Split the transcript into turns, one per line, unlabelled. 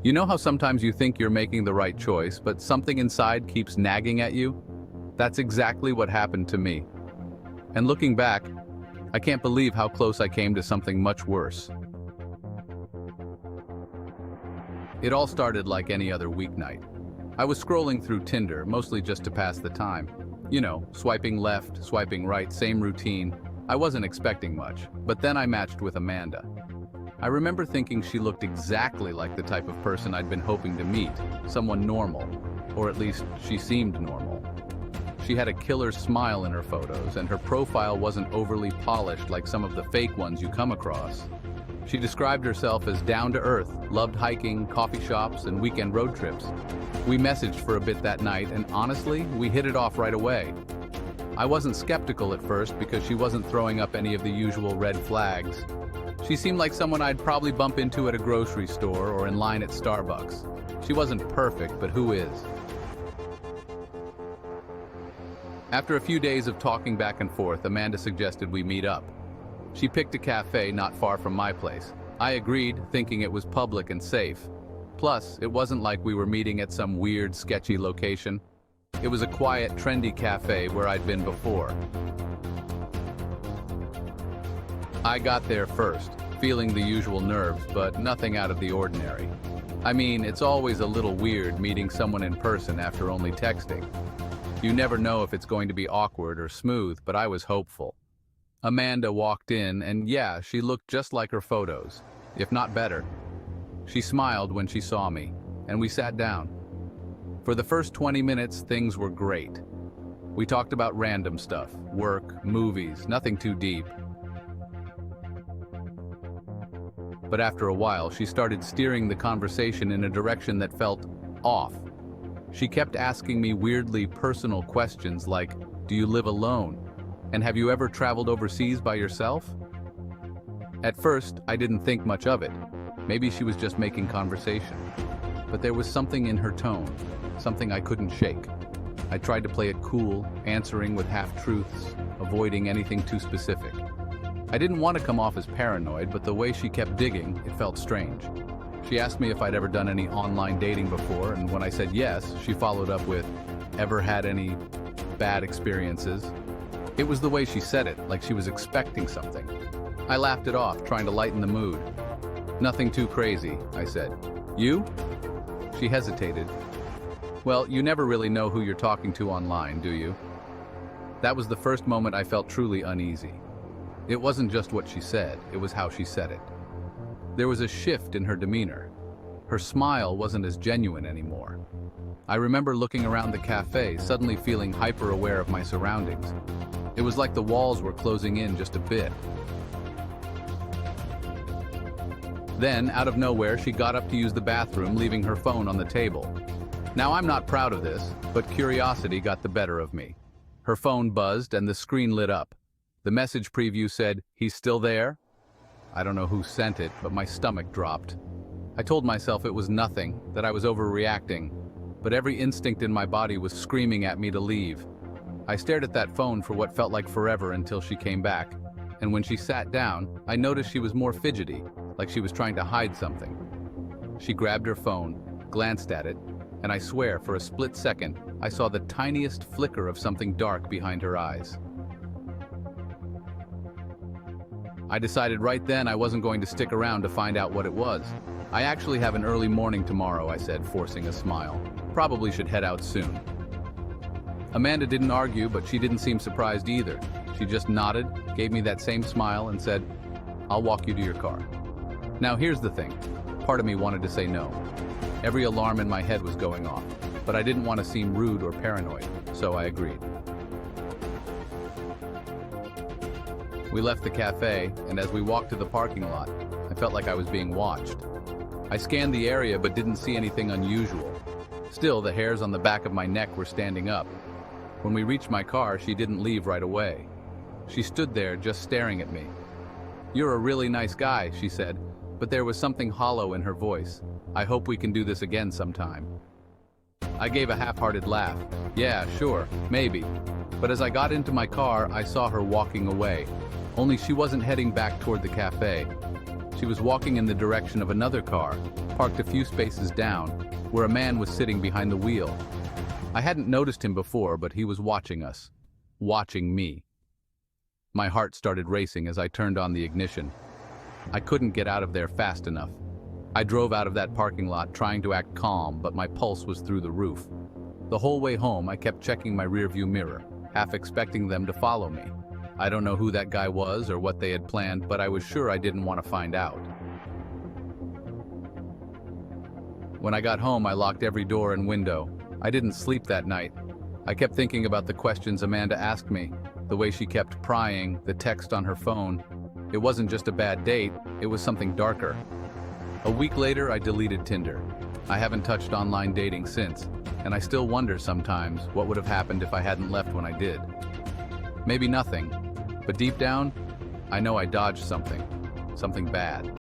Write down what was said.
You know how sometimes you think you're making the right choice, but something inside keeps nagging at you? That's exactly what happened to me. And looking back, I can't believe how close I came to something much worse. It all started like any other weeknight. I was scrolling through Tinder, mostly just to pass the time. You know, swiping left, swiping right, same routine. I wasn't expecting much, but then I matched with Amanda. I remember thinking she looked exactly like the type of person I'd been hoping to meet, someone normal, or at least she seemed normal. She had a killer smile in her photos, and her profile wasn't overly polished like some of the fake ones you come across. She described herself as down-to-earth, loved hiking, coffee shops, and weekend road trips. We messaged for a bit that night, and honestly, we hit it off right away. I wasn't skeptical at first because she wasn't throwing up any of the usual red flags. She seemed like someone I'd probably bump into at a grocery store or in line at Starbucks. She wasn't perfect, but who is? After a few days of talking back and forth, Amanda suggested we meet up. She picked a cafe not far from my place. I agreed, thinking it was public and safe. Plus, it wasn't like we were meeting at some weird, sketchy location. It was a quiet, trendy cafe where I'd been before. I got there first, feeling the usual nerves, but nothing out of the ordinary. I mean, it's always a little weird meeting someone in person after only texting. You never know if it's going to be awkward or smooth, but I was hopeful. Amanda walked in, and yeah, she looked just like her photos, if not better. She smiled when she saw me, and we sat down. For the first 20 minutes, things were great. We talked about random stuff, work, movies, nothing too deep. But after a while, she started steering the conversation in a direction that felt off. She kept asking me weirdly personal questions like, "Do you live alone? And have you ever traveled overseas by yourself?" At first, I didn't think much of it. Maybe she was just making conversation. But there was something in her tone, something I couldn't shake. I tried to play it cool, answering with half-truths, avoiding anything too specific. I didn't want to come off as paranoid, but the way she kept digging, it felt strange. She asked me if I'd ever done any online dating before, and when I said yes, she followed up with, "Ever had any bad experiences?" It was the way she said it, like she was expecting something. I laughed it off, trying to lighten the mood. "Nothing too crazy," I said. "You?" She hesitated. "Well, you never really know who you're talking to online, do you?" That was the first moment I felt truly uneasy. It wasn't just what she said, it was how she said it. There was a shift in her demeanor. Her smile wasn't as genuine anymore. I remember looking around the cafe, suddenly feeling hyper-aware of my surroundings. It was like the walls were closing in just a bit. Then, out of nowhere, she got up to use the bathroom, leaving her phone on the table. Now, I'm not proud of this, but curiosity got the better of me. Her phone buzzed and the screen lit up. The message preview said, "He's still there?" I don't know who sent it, but my stomach dropped. I told myself it was nothing, that I was overreacting, but every instinct in my body was screaming at me to leave. I stared at that phone for what felt like forever until she came back, and when she sat down, I noticed she was more fidgety, like she was trying to hide something. She grabbed her phone, glanced at it, and I swear, for a split second, I saw the tiniest flicker of something dark behind her eyes. I decided right then I wasn't going to stick around to find out what it was. "I actually have an early morning tomorrow," I said, forcing a smile. "Probably should head out soon." Amanda didn't argue, but she didn't seem surprised either. She just nodded, gave me that same smile, and said, "I'll walk you to your car." Now here's the thing. Part of me wanted to say no. Every alarm in my head was going off, but I didn't want to seem rude or paranoid, so I agreed. We left the cafe, and as we walked to the parking lot, I felt like I was being watched. I scanned the area but didn't see anything unusual. Still, the hairs on the back of my neck were standing up. When we reached my car, she didn't leave right away. She stood there just staring at me. "You're a really nice guy," she said, but there was something hollow in her voice. "I hope we can do this again sometime." I gave a half-hearted laugh. "Yeah, sure, maybe." But as I got into my car, I saw her walking away. Only she wasn't heading back toward the cafe. She was walking in the direction of another car, parked a few spaces down, where a man was sitting behind the wheel. I hadn't noticed him before, but he was watching us. Watching me. My heart started racing as I turned on the ignition. I couldn't get out of there fast enough. I drove out of that parking lot trying to act calm, but my pulse was through the roof. The whole way home, I kept checking my rearview mirror, half expecting them to follow me. I don't know who that guy was or what they had planned, but I was sure I didn't want to find out. When I got home, I locked every door and window. I didn't sleep that night. I kept thinking about the questions Amanda asked me, the way she kept prying, the text on her phone. It wasn't just a bad date, it was something darker. A week later, I deleted Tinder. I haven't touched online dating since, and I still wonder sometimes what would have happened if I hadn't left when I did. Maybe nothing, but deep down, I know I dodged something bad.